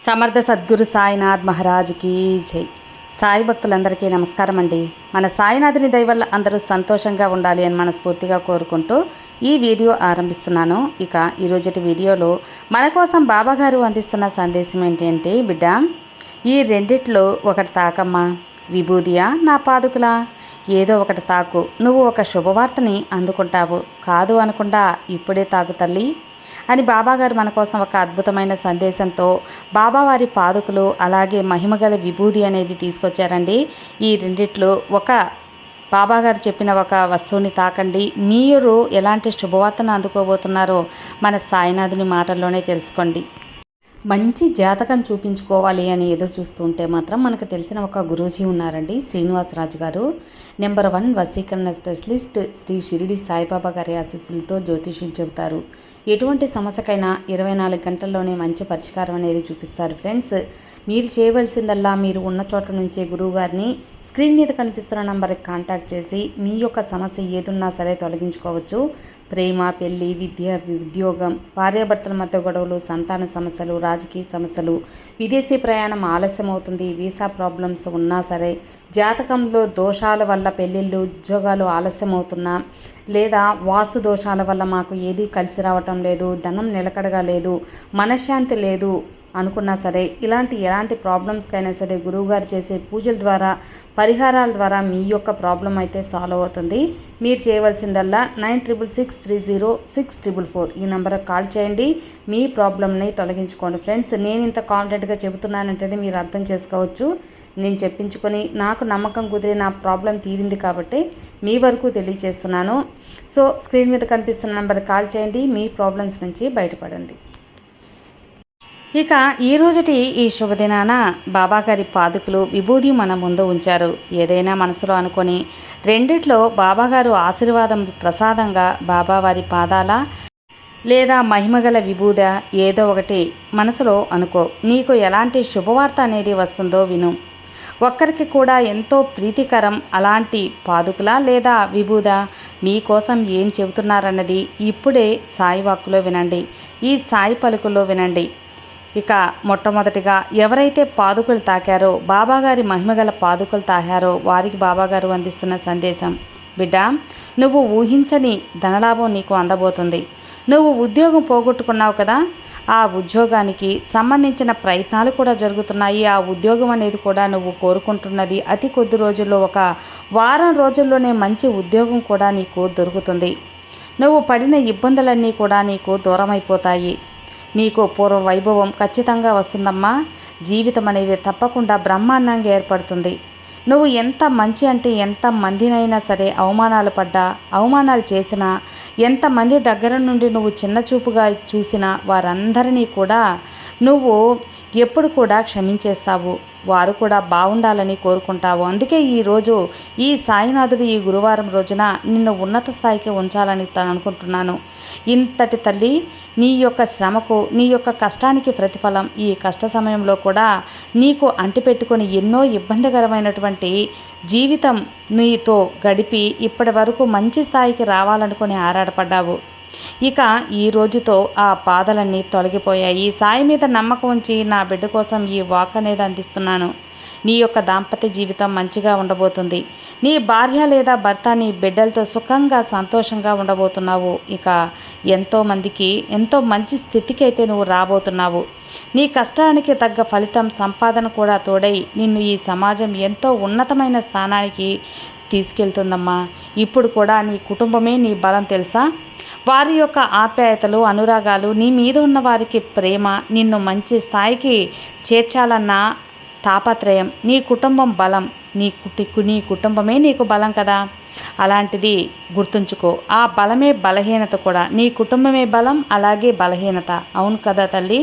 సమర్థ సద్గురు సాయినాథ్ మహారాజ్కి జై. సాయి భక్తులందరికీ నమస్కారం అండి. మన సాయినాథుని దయ వల్ల అందరూ సంతోషంగా ఉండాలి అని మనస్ఫూర్తిగా కోరుకుంటూ ఈ వీడియో ఆరంభిస్తున్నాను. ఇక ఈరోజుటి వీడియోలో మన కోసం బాబాగారు అందిస్తున్న సందేశం ఏంటి అంటే, బిడ్డ, ఈ రెండిట్లో ఒకటి తాకమ్మా. విభూదియా నా పాదుకులా? ఏదో ఒకటి తాకు, నువ్వు ఒక శుభవార్తని అందుకుంటావు. కాదు అనకుండా ఇప్పుడే తాకు తల్లి అని బాబాగారు మన కోసం ఒక అద్భుతమైన సందేశంతో బాబావారి పాదుకులు అలాగే మహిమగల విభూది అనేది తీసుకొచ్చారండి. ఈ రెండిట్లో ఒక బాబాగారు చెప్పిన ఒక వస్తువుని తాకండి. మీరు ఎలాంటి శుభవార్తను అందుకోబోతున్నారో మన సాయినాథుని మాటల్లోనే తెలుసుకోండి. మంచి జాతకం చూపించుకోవాలి అని ఎదురు చూస్తుంటే మాత్రం మనకు తెలిసిన ఒక గురూజీ ఉన్నారండి, శ్రీనివాసరాజు గారు. నెంబర్ 1 వశీకరణ స్పెషలిస్ట్. శ్రీ షిరిడి సాయిబాబా గారి ఆశీస్సులతో జ్యోతిష్యం చెబుతారు. ఎటువంటి సమస్యకైనా 24 గంటల్లోనే మంచి పరిష్కారం అనేది చూపిస్తారు. ఫ్రెండ్స్, మీరు చేయవలసిందల్లా మీరు ఉన్న చోట నుంచే గురువు గారిని స్క్రీన్ మీద కనిపిస్తున్న నంబర్కి కాంటాక్ట్ చేసి మీ యొక్క సమస్య ఏదున్నా సరే తొలగించుకోవచ్చు. ప్రేమ, పెళ్లి, విద్య, ఉద్యోగం, భార్యాభర్తల మధ్య గొడవలు, సంతాన సమస్యలు, రాజకీయ సమస్యలు, విదేశీ ప్రయాణం ఆలస్యం అవుతుంది, వీసా ప్రాబ్లమ్స్ ఉన్నా సరే, జాతకంలో దోషాల వల్ల పెళ్ళిళ్ళు, ఉద్యోగాలు ఆలస్యం అవుతున్నా, లేదా వాస్తు దోషాల వల్ల మాకు ఏదీ కలిసి రావటం లేదు, ధనం నిలకడగా లేదు, మనశ్శాంతి లేదు అనుకున్నా సరే, ఎలాంటి ప్రాబ్లమ్స్కైనా సరే గురువుగారు చేసే పూజల ద్వారా, పరిహారాల ద్వారా మీ యొక్క ప్రాబ్లం అయితే సాల్వ్ అవుతుంది. మీరు చేయవలసిందల్లా 96630644 ఈ నెంబర్కి కాల్ చేయండి. మీ ప్రాబ్లమ్ని తొలగించుకోండి. ఫ్రెండ్స్, నేను ఇంత కాన్ఫిడెంట్గా చెబుతున్నానంటేనే మీరు అర్థం చేసుకోవచ్చు. నేను చెప్పించుకొని నాకు నమ్మకం కుదిరి నా ప్రాబ్లం తీరింది కాబట్టి మీ వరకు తెలియజేస్తున్నాను. సో స్క్రీన్ మీద కనిపిస్తున్న నెంబర్కి కాల్ చేయండి. మీ ప్రాబ్లమ్స్ నుంచి బయటపడండి. ఇక ఈరోజుటి ఈ శుభదినాన బాబాగారి పాదుకులు విభూది మన ముందు ఉంచారు. ఏదైనా మనసులో అనుకొని రెండిట్లో బాబాగారు ఆశీర్వాదం ప్రసాదంగా బాబావారి పాదాల లేదా మహిమగల విభూద ఏదో ఒకటి మనసులో అనుకో. నీకు ఎలాంటి శుభవార్త అనేది వస్తుందో విను. ఒక్కరికి కూడా ఎంతో ప్రీతికరం అలాంటి పాదుకుల లేదా విభూద మీకోసం ఏం చెబుతున్నారన్నది ఇప్పుడే సాయి వాక్కులో వినండి, ఈ సాయి పలుకుల్లో వినండి. ఇక మొట్టమొదటిగా ఎవరైతే పాదుకులు తాకారో, బాబాగారి మహిమగల పాదుకులు తాకారో వారికి బాబాగారు అందిస్తున్న సందేశం, బిడ్డ, నువ్వు ఊహించని ధనలాభం నీకు అందబోతుంది. నువ్వు ఉద్యోగం పోగొట్టుకున్నావు కదా, ఆ ఉద్యోగానికి సంబంధించిన ప్రయత్నాలు కూడా జరుగుతున్నాయి. ఆ ఉద్యోగం అనేది కూడా నువ్వు కోరుకుంటున్నది అతి కొద్ది రోజుల్లో, ఒక వారం రోజుల్లోనే మంచి ఉద్యోగం కూడా నీకు దొరుకుతుంది. నువ్వు పడిన ఇబ్బందులన్నీ కూడా నీకు దూరం అయిపోతాయి. నీకు పూర్వ వైభవం ఖచ్చితంగా వస్తుందమ్మా. జీవితం అనేది తప్పకుండా బ్రహ్మాండంగా ఏర్పడుతుంది. నువ్వు ఎంత మంచి అంటే ఎంత మందినైనా సరే అవమానాలు పడ్డా, అవమానాలు చేసినా, ఎంతమంది దగ్గర నుండి నువ్వు చిన్న చూపుగా చూసినా వారందరినీ కూడా నువ్వు ఎప్పుడు కూడా క్షమించేస్తావు. వారు కూడా బాగుండాలని కోరుకుంటావు. అందుకే ఈరోజు ఈ సాయినాథుడు ఈ గురువారం రోజున నిన్ను ఉన్నత స్థాయికి ఉంచాలని అనుకుంటున్నాను. ఇంతటి తల్లి, నీ యొక్క శ్రమకు, నీ యొక్క కష్టానికి ప్రతిఫలం ఈ కష్ట సమయంలో కూడా నీకు అంటిపెట్టుకొని ఎన్నో ఇబ్బందికరమైనటువంటి జీవితం నీతో గడిపి ఇప్పటి వరకు మంచి స్థాయికి రావాలనుకుని ఆరాటపడ్డావు. ఇక ఈ రోజుతో ఆ బాధలన్నీ తొలగిపోయాయి. సాయి మీద నమ్మకం ఉంచి నా బిడ్డ కోసం ఈ వాక్ అనేది అందిస్తున్నాను. నీ యొక్క దాంపత్య జీవితం మంచిగా ఉండబోతుంది. నీ భార్య లేదా భర్త, నీ బిడ్డలతో సుఖంగా సంతోషంగా ఉండబోతున్నావు. ఇక ఎంతోమందికి ఎంతో మంచి స్థితికి అయితే నువ్వు రాబోతున్నావు. నీ కష్టానికి తగ్గ ఫలితం, సంపాదన కూడా తోడై నిన్ను ఈ సమాజం ఎంతో ఉన్నతమైన స్థానానికి తీసుకెళ్తుందమ్మా. ఇప్పుడు కూడా నీ కుటుంబమే నీ బలం తెలుసా? వారి యొక్క ఆప్యాయతలు, అనురాగాలు, నీ మీద ఉన్న వారికి ప్రేమ, నిన్ను మంచి స్థాయికి చేర్చాలన్న తాపత్రయం, నీ కుటుంబం బలం. నీ కుటుంబమే నీకు బలం కదా. అలాంటిది గుర్తుంచుకో. ఆ బలమే బలహీనత కూడా. నీ కుటుంబమే బలం, అలాగే బలహీనత. అవును కదా తల్లి?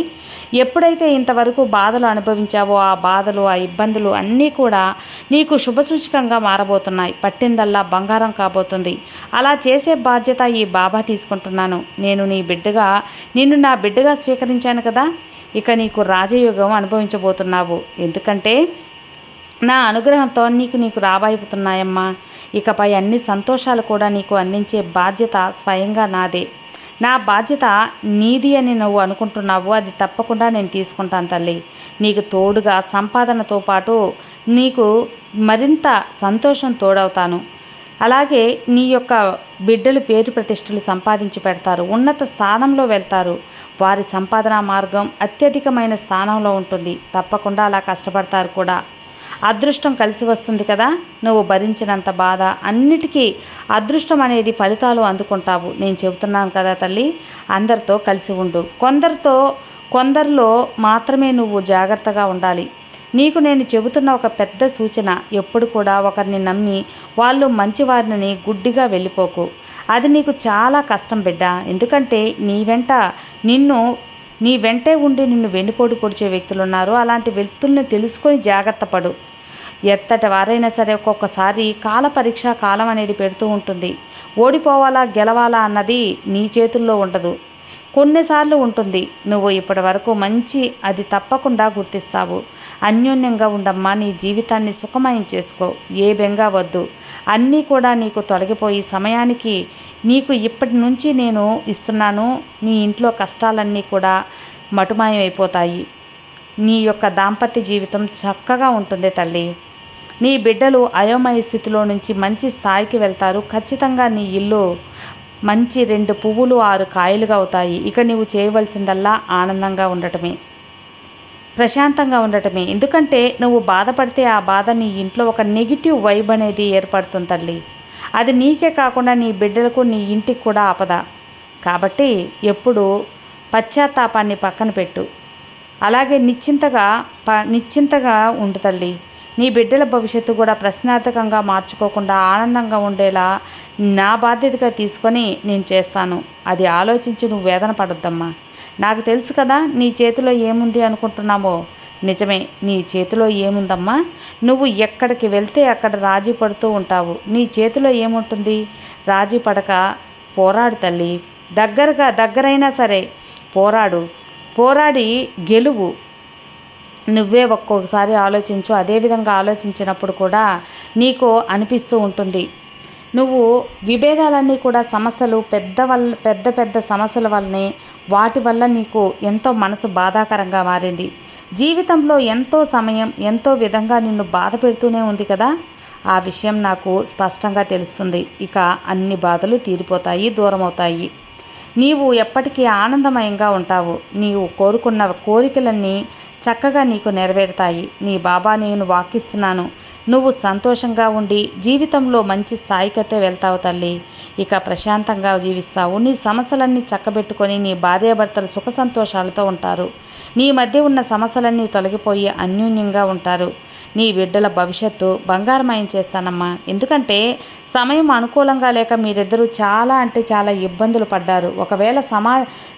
ఎప్పుడైతే ఇంతవరకు బాధలు అనుభవించావో ఆ బాధలు, ఆ ఇబ్బందులు అన్నీ కూడా నీకు శుభసూచకంగా మారబోతున్నాయి. పట్టిందల్లా బంగారం కాబోతుంది. అలా చేసే బాధ్యత ఈ బాబా తీసుకుంటున్నాను. నేను నిన్ను నా బిడ్డగా స్వీకరించాను కదా. ఇక నీకు రాజయోగం అనుభవించబోతున్నావు. ఎందుకంటే నా అనుగ్రహంతో నీకు రాబోతున్నాయమ్మా. ఇకపై అన్ని సంతోషాలు కూడా నీకు అందించే బాధ్యత స్వయంగా నాదే. నా బాధ్యత నీది అని నువ్వు అనుకుంటున్నావు, అది తప్పకుండా నేను తీసుకుంటాను తల్లి. నీకు తోడుగా సంపాదనతో పాటు నీకు మరింత సంతోషం తోడవుతాను. అలాగే నీ యొక్క బిడ్డలు పేరు ప్రతిష్టలు సంపాదించి పెడతారు, ఉన్నత స్థానంలో వెళ్తారు. వారి సంపాదన మార్గం అత్యధికమైన స్థానంలో ఉంటుంది. తప్పకుండా అలా కష్టపడతారు కూడా. అదృష్టం కలిసి వస్తుంది కదా. నువ్వు భరించినంత బాధ అన్నిటికీ అదృష్టం అనేది ఫలితాలు అందుకుంటావు. నేను చెబుతున్నాను కదా తల్లి, అందరితో కలిసి ఉండు. కొందరిలో మాత్రమే నువ్వు జాగ్రత్తగా ఉండాలి. నీకు నేను చెబుతున్న ఒక పెద్ద సూచన, ఎప్పుడు కూడా ఒకరిని నమ్మి వాళ్ళు మంచివారిని గుడ్డిగా వెళ్ళిపోకు. అది నీకు చాలా కష్టం బిడ్డ. ఎందుకంటే నీ వెంటే ఉండి నిన్ను వెన్నుపోటు పొడిచే వ్యక్తులు ఉన్నారు. అలాంటి వ్యక్తుల్ని తెలుసుకొని జాగ్రత్త పడు. ఎత్తటి వారైనా సరే ఒక్కొక్కసారి కాల పరీక్ష కాలం అనేది పెడుతూ ఉంటుంది. ఓడిపోవాలా గెలవాలా అన్నది నీ చేతుల్లో ఉండదు, కొన్నిసార్లు ఉంటుంది. నువ్వు ఇప్పటి వరకు మంచి, అది తప్పకుండా గుర్తిస్తావు. అన్యోన్యంగా ఉండమ్మా. నీ జీవితాన్ని సుఖమయం చేసుకో. ఏ బెంగా వద్దు. అన్నీ కూడా నీకు తొలగిపోయి సమయానికి నీకు ఇప్పటి నుంచి నేను ఇస్తున్నాను. నీ ఇంట్లో కష్టాలన్నీ కూడా మటుమాయమైపోతాయి. నీ యొక్క దాంపత్య జీవితం చక్కగా ఉంటుంది తల్లి. నీ బిడ్డలు అయోమయ స్థితిలో నుంచి మంచి స్థాయికి వెళ్తారు. ఖచ్చితంగా నీ ఇల్లు మంచి 2 పువ్వులు 6 కాయలుగా అవుతాయి. ఇక నీవు చేయవలసిందల్లా ఆనందంగా ఉండటమే, ప్రశాంతంగా ఉండటమే. ఎందుకంటే నువ్వు బాధపడితే ఆ బాధ నీ ఇంట్లో ఒక నెగిటివ్ వైబ్ అనేది ఏర్పడుతుంది తల్లి. అది నీకే కాకుండా నీ బిడ్డలకు, నీ ఇంటికి కూడా ఆపద. కాబట్టి ఎప్పుడు పశ్చాత్తాపాన్ని పక్కన పెట్టు. అలాగే నిశ్చింతగా ఉండు తల్లి. నీ బిడ్డల భవిష్యత్తు కూడా ప్రశ్నార్థకంగా మార్చుకోకుండా ఆనందంగా ఉండేలా నా బాధ్యతగా తీసుకొని నేను చేస్తాను. అది ఆలోచించి నువ్వు వేదన పడొద్దమ్మా. నాకు తెలుసు కదా నీ చేతిలో ఏముంది అనుకుంటున్నామో. నిజమే, నీ చేతిలో ఏముందమ్మా. నువ్వు ఎక్కడికి వెళ్తే అక్కడ రాజీ పడుతూ ఉంటావు. నీ చేతిలో ఏముంటుంది? రాజీ పడక పోరాడు తల్లి. దగ్గరైనా సరే పోరాడి గెలువు. నువ్వే ఒక్కొక్కసారి ఆలోచించు. అదేవిధంగా ఆలోచించినప్పుడు కూడా నీకు అనిపిస్తూ ఉంటుంది, నువ్వు విభేదాలన్నీ కూడా సమస్యలు పెద్ద సమస్యల వల్లనే, వాటి వల్ల నీకు ఎంతో మనసు బాధాకరంగా మారింది. జీవితంలో ఎంతో సమయం ఎంతో విధంగా నిన్ను బాధ పెడుతూనే ఉంది కదా. ఆ విషయం నాకు స్పష్టంగా తెలుస్తుంది. ఇక అన్ని బాధలు తీరిపోతాయి, దూరమవుతాయి. నీవు ఎప్పటికీ ఆనందమయంగా ఉంటావు. నీవు కోరుకున్న కోరికలన్నీ చక్కగా నీకు నెరవేరుతాయి. నీ బాబా నేను వాకిస్తున్నాను. నువ్వు సంతోషంగా ఉండి జీవితంలో మంచి స్థాయికైతే వెళ్తావు తల్లి. ఇక ప్రశాంతంగా జీవిస్తావు. నీ సమస్యలన్నీ చక్కబెట్టుకొని నీ భార్యాభర్తలు సుఖ సంతోషాలతో ఉంటారు. నీ మధ్య ఉన్న సమస్యలన్నీ తొలగిపోయి అన్యోన్యంగా ఉంటారు. నీ బిడ్డల భవిష్యత్తు బంగారమయం చేస్తానమ్మా. ఎందుకంటే సమయం అనుకూలంగా లేక మీరిద్దరూ చాలా అంటే చాలా ఇబ్బందులు పడ్డారు. ఒకవేళ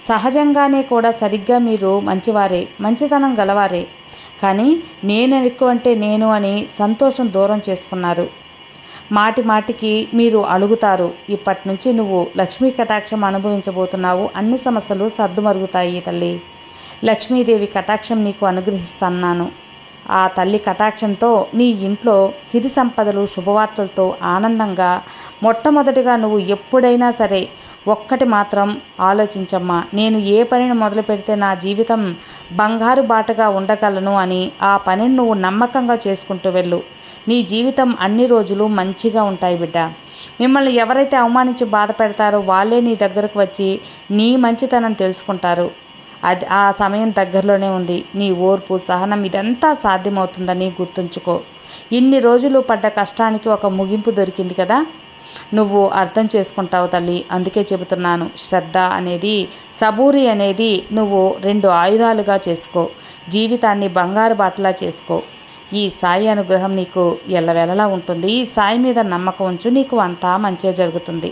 సహజంగానే కూడా సరిగ్గా మీరు మంచివారే, మంచితనం గలవారే. కానీ నేను ఎక్కువంటే నేను అని సంతోషం దూరం చేసుకున్నారు. మాటికి మీరు అలుగుతారు. ఇప్పటి నుంచి నువ్వు లక్ష్మీ కటాక్షం అనుభవించబోతున్నావు. అన్ని సమస్యలు సర్దుమరుగుతాయి తల్లి. లక్ష్మీదేవి కటాక్షం నీకు అనుగ్రహిస్తున్నాను. ఆ తల్లి కటాక్షంతో నీ ఇంట్లో సిరి సంపదలు శుభవార్తలతో ఆనందంగా. మొట్టమొదటిగా నువ్వు ఎప్పుడైనా సరే ఒక్కటి మాత్రం ఆలోచించమ్మా. నేను ఏ పనిని మొదలు పెడితే నా జీవితం బంగారు బాటగా ఉండగలను అని ఆ పనిని నువ్వు నమ్మకంగా చేసుకుంటూ వెళ్ళు. నీ జీవితం అన్ని రోజులు మంచిగా ఉంటాయి బిడ్డ. మిమ్మల్ని ఎవరైతే అవమానించి బాధ పెడతారో వాళ్ళే నీ దగ్గరకు వచ్చి నీ మంచితనం తెలుసుకుంటారు. ఆ సమయం దగ్గరలోనే ఉంది. నీ ఓర్పు సహనం ఇదంతా సాధ్యమవుతుందని గుర్తుంచుకో. ఇన్ని రోజులు పడ్డ కష్టానికి ఒక ముగింపు దొరికింది కదా. నువ్వు అర్థం చేసుకుంటావు తల్లి. అందుకే చెబుతున్నాను, శ్రద్ధ అనేది, సబూరి అనేది నువ్వు 2 ఆయుధాలుగా చేసుకో. జీవితాన్ని బంగారు బాటలా చేసుకో. ఈ సాయి అనుగ్రహం నీకు ఎల్లవేళలా ఉంటుంది. ఈ సాయి మీద నమ్మకం ఉంచు. నీకు అంతా మంచే జరుగుతుంది.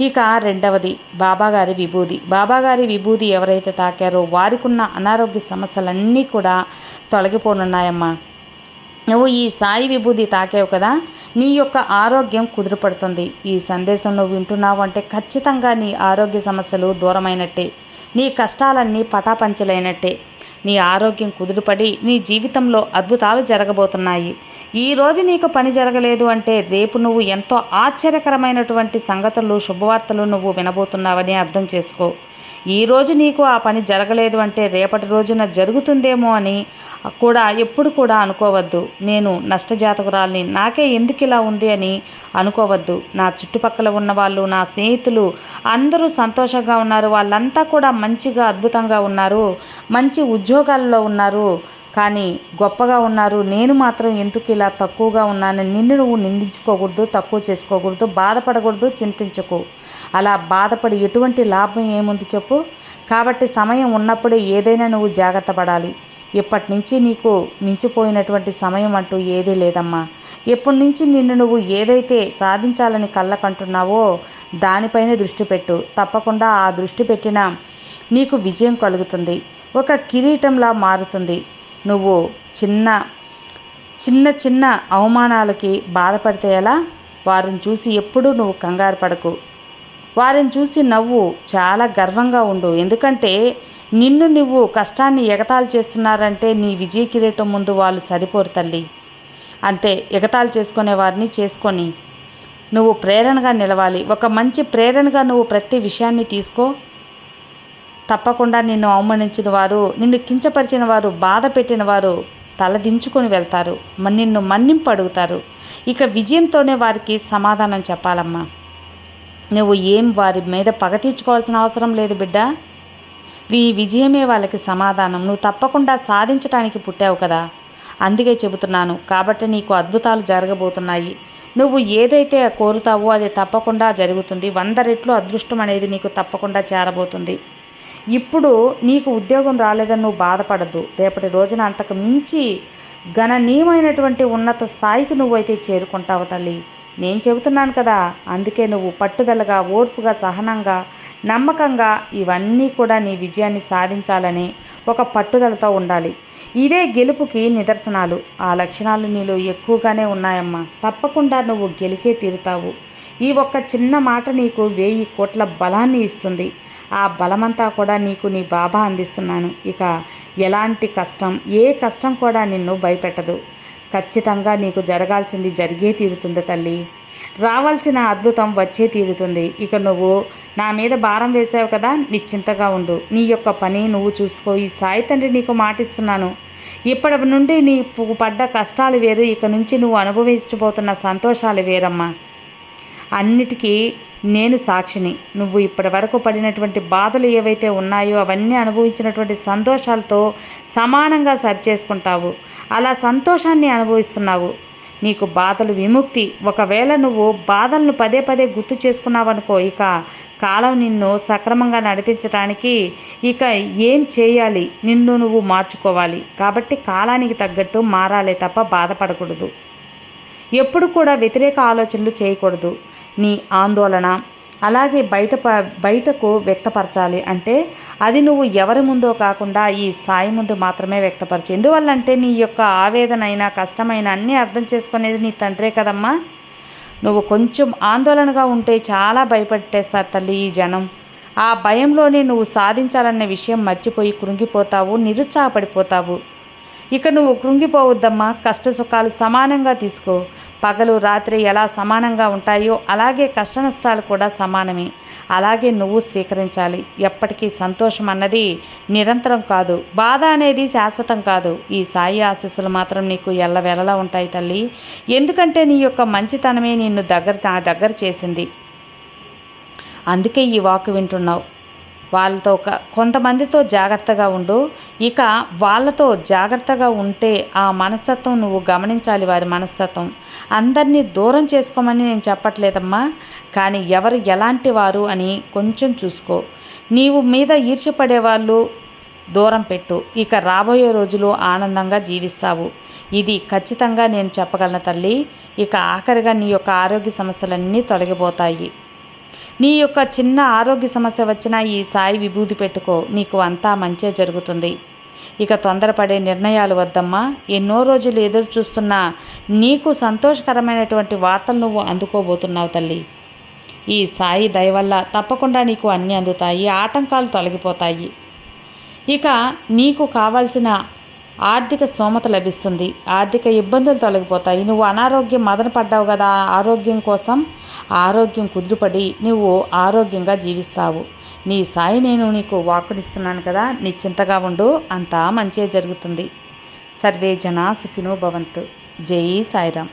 ఇక రెండవది బాబాగారి విభూది. బాబాగారి విభూది ఎవరైతే తాకారో వారికున్న అనారోగ్య సమస్యలన్నీ కూడా తొలగిపోనున్నాయమ్మా. నువ్వు ఈ సాయి విభూది తాకావు కదా, నీ యొక్క ఆరోగ్యం కుదురుపడుతుంది. ఈ సందేశం నువ్వు వింటున్నావు అంటే ఖచ్చితంగా నీ ఆరోగ్య సమస్యలు దూరమైనట్టే, నీ కష్టాలన్నీ పటాపంచలైనట్టే. నీ ఆరోగ్యం కుదురుపడి నీ జీవితంలో అద్భుతాలు జరగబోతున్నాయి. ఈరోజు నీకు పని జరగలేదు అంటే రేపు నువ్వు ఎంతో ఆశ్చర్యకరమైనటువంటి సంగతులు, శుభవార్తలు నువ్వు వినబోతున్నావని అర్థం చేసుకో. ఈరోజు నీకు ఆ పని జరగలేదు అంటే రేపటి రోజున జరుగుతుందేమో అని కూడా ఎప్పుడు కూడా అనుకోవద్దు. నేను నష్టజాతకురాల్ని, నాకే ఎందుకు ఇలా ఉంది అని అనుకోవద్దు. నా చుట్టుపక్కల ఉన్న వాళ్ళు, నా స్నేహితులు అందరూ సంతోషంగా ఉన్నారు. వాళ్ళంతా కూడా మంచిగా అద్భుతంగా ఉన్నారు, మంచి ఉద్యోగాల్లో ఉన్నారు, కానీ గొప్పగా ఉన్నారు. నేను మాత్రం ఎందుకు ఇలా తక్కువగా ఉన్నాను? నిన్ను నువ్వు నిందించుకోకూడదు, తక్కువ చేసుకోకూడదు, బాధపడకూడదు, చింతించకు. అలా బాధపడి ఎటువంటి లాభం ఏముంది చెప్పు? కాబట్టి సమయం ఉన్నప్పుడే ఏదైనా నువ్వు జాగ్రత్త పడాలి. ఇప్పటి నుంచి నీకు మించిపోయినటువంటి సమయం అంటూ ఏదీ లేదమ్మా. ఎప్పటి నుంచి నిన్ను నువ్వు ఏదైతే సాధించాలని కళ్ళకంటున్నావో దానిపైనే దృష్టి పెట్టు. తప్పకుండా ఆ దృష్టి పెట్టినా నీకు విజయం కలుగుతుంది. ఒక కిరీటంలా మారుతుంది. నువ్వు చిన్న చిన్న చిన్న అవమానాలకి బాధపడితే ఎలా? వారిని చూసి ఎప్పుడూ నువ్వు కంగారు పడకు. వారిని చూసి నవ్వు, చాలా గర్వంగా ఉండు. ఎందుకంటే నిన్ను నువ్వు కష్టాన్ని ఎగతాళి చేస్తున్నారంటే నీ విజయ కిరీటం ముందు వాళ్ళు సరిపోరు తల్లి. అంతే, ఎగతాళి చేసుకునే వారిని చేసుకొని నువ్వు ప్రేరణగా నిలవాలి. ఒక మంచి ప్రేరణగా నువ్వు ప్రతి విషయాన్ని తీసుకో. తప్పకుండా నిన్ను అవమానించిన వారు, నిన్ను కించపరిచిన వారు, బాధ పెట్టిన వారు తలదించుకొని వెళ్తారు, నిన్ను మన్నింపు అడుగుతారు. ఇక విజయంతోనే వారికి సమాధానం చెప్పాలమ్మా. నువ్వు ఏం వారి మీద పగ తీర్చుకోవాల్సిన అవసరం లేదు బిడ్డ. ఈ విజయమే వాళ్ళకి సమాధానం. నువ్వు తప్పకుండా సాధించడానికి పుట్టావు కదా, అందుకే చెబుతున్నాను. కాబట్టి నీకు అద్భుతాలు జరగబోతున్నాయి. నువ్వు ఏదైతే కోరుతావో అది తప్పకుండా జరుగుతుంది. 100 రెట్లు అదృష్టం అనేది నీకు తప్పకుండా చేరబోతుంది. ఇప్పుడు నీకు ఉద్యోగం రాలేదని నువ్వు బాధపడద్దు. రేపటి రోజున అంతకు మించి గణనీయమైనటువంటి ఉన్నత స్థాయికి నువ్వైతే చేరుకుంటావు తల్లి. నేను చెబుతున్నాను కదా, అందుకే నువ్వు పట్టుదలగా, ఓర్పుగా, సహనంగా, నమ్మకంగా ఇవన్నీ కూడా నీ విజయాన్ని సాధించాలని ఒక పట్టుదలతో ఉండాలి. ఇదే గెలుపుకి నిదర్శనాలు. ఆ లక్షణాలు నీలో ఎక్కువగానే ఉన్నాయమ్మా. తప్పకుండా నువ్వు గెలిచే తీరుతావు. ఈ ఒక్క చిన్న మాట నీకు 1000 కోట్ల బలాన్ని ఇస్తుంది. ఆ బలమంతా కూడా నీకు నీ బాబా అందిస్తున్నాను. ఇక ఎలాంటి కష్టం, ఏ కష్టం కూడా నిన్ను భయపెట్టదు. ఖచ్చితంగా నీకు జరగాల్సింది జరిగే తీరుతుంది తల్లి. రావాల్సిన అద్భుతం వచ్చే తీరుతుంది. ఇక నువ్వు నా మీద భారం వేసావు కదా, నిశ్చింతగా ఉండు. నీ యొక్క పని నువ్వు చూసుకో. ఈ సాయి తండ్రి నీకు మాటిస్తున్నాను. ఇప్పటి నుండి నీ పడ్డ కష్టాలు వేరు, ఇక నుంచి నువ్వు అనుభవించబోతున్న సంతోషాలు వేరమ్మా. అన్నిటికీ నేను సాక్షిని. నువ్వు ఇప్పటి వరకు పడినటువంటి బాధలు ఏవైతే ఉన్నాయో అవన్నీ అనుభవించినటువంటి సంతోషాలతో సమానంగా సరిచేసుకుంటావు. అలా సంతోషాన్ని అనుభవిస్తున్నావు. నీకు బాధలు విముక్తి. ఒకవేళ నువ్వు బాధలను పదే పదే గుర్తు చేసుకున్నావనుకో, ఇక కాలం నిన్ను సక్రమంగా నడిపించడానికి ఇక ఏం చేయాలి, నిన్ను నువ్వు మార్చుకోవాలి. కాబట్టి కాలానికి తగ్గట్టు మారాలే తప్ప బాధపడకూడదు. ఎప్పుడు కూడా వ్యతిరేక ఆలోచనలు చేయకూడదు. నీ ఆందోళన అలాగే బయటకు వ్యక్తపరచాలి. అంటే అది నువ్వు ఎవరి ముందో కాకుండా ఈ సాయి ముందు మాత్రమే వ్యక్తపరచు. ఎందువల్లంటే నీ యొక్క ఆవేదనైనా కష్టమైన అన్నీ అర్థం చేసుకునేది నీ తండ్రే కదమ్మా. నువ్వు కొంచెం ఆందోళనగా ఉంటే చాలా భయపెట్టేస్తారు తల్లి ఈ జనం. ఆ భయంలోనే నువ్వు సాధించాలన్న విషయం మర్చిపోయి కృంగిపోతావు, నిరుత్సాహపడిపోతావు. ఇక నువ్వు కృంగిపోవద్దమ్మా. కష్ట సుఖాలు సమానంగా తీసుకో. పగలు రాత్రి ఎలా సమానంగా ఉంటాయో అలాగే కష్ట నష్టాలు కూడా సమానమే. అలాగే నువ్వు స్వీకరించాలి. ఎప్పటికీ సంతోషం అన్నది నిరంతరం కాదు, బాధ అనేది శాశ్వతం కాదు. ఈ సాయి ఆశీస్సులు మాత్రం నీకు ఎల్లవేళలా ఉంటాయి తల్లి. ఎందుకంటే నీ యొక్క మంచితనమే నిన్ను నా దగ్గర చేసింది. అందుకే ఈ వాక్ వింటున్నావు. వాళ్ళతో కొంతమందితో జాగ్రత్తగా ఉండు. ఇక వాళ్ళతో జాగ్రత్తగా ఉంటే ఆ మనస్తత్వం నువ్వు గమనించాలి. వారి మనస్తత్వం అందరినీ దూరం చేసుకోమని నేను చెప్పట్లేదమ్మా, కానీ ఎవరు ఎలాంటి వారు అని కొంచెం చూసుకో. నీవు మీద ఈర్ష్యపడే వాళ్ళు దూరం పెట్టు. ఇక రాబోయే రోజులు ఆనందంగా జీవిస్తావు. ఇది ఖచ్చితంగా నేను చెప్పగలను తల్లి. ఇక ఆఖరిగా నీ యొక్క ఆరోగ్య సమస్యలన్నీ తొలగిపోతాయి. నీ యొక్క చిన్న ఆరోగ్య సమస్య వచ్చినా ఈ సాయి విభూతి పెట్టుకో, నీకు అంతా మంచే జరుగుతుంది. ఇక తొందరపడే నిర్ణయాలు వద్దమ్మా. ఎన్నో రోజులు ఎదురు చూస్తున్నా నీకు సంతోషకరమైనటువంటి వార్తలు నువ్వు అందుకోబోతున్నావు తల్లి. ఈ సాయి దయ వల్ల తప్పకుండా నీకు అన్నీ అందుతాయి, ఆటంకాలు తొలగిపోతాయి. ఇక నీకు కావాల్సిన ఆర్థిక స్తోమత లభిస్తుంది. ఆర్థిక ఇబ్బందులు తొలగిపోతాయి. నువ్వు అనారోగ్యం మదన పడ్డావు కదా, ఆరోగ్యం కోసం. ఆరోగ్యం కుదురుపడి నువ్వు ఆరోగ్యంగా జీవిస్తావు. నీ సాయి నేను నీకు వాక్కునిస్తున్నాను కదా, నిశ్చింతగా ఉండు, అంతా మంచే జరుగుతుంది. సర్వే జనా సుఖినో భవంతు. జై సాయిరామ్.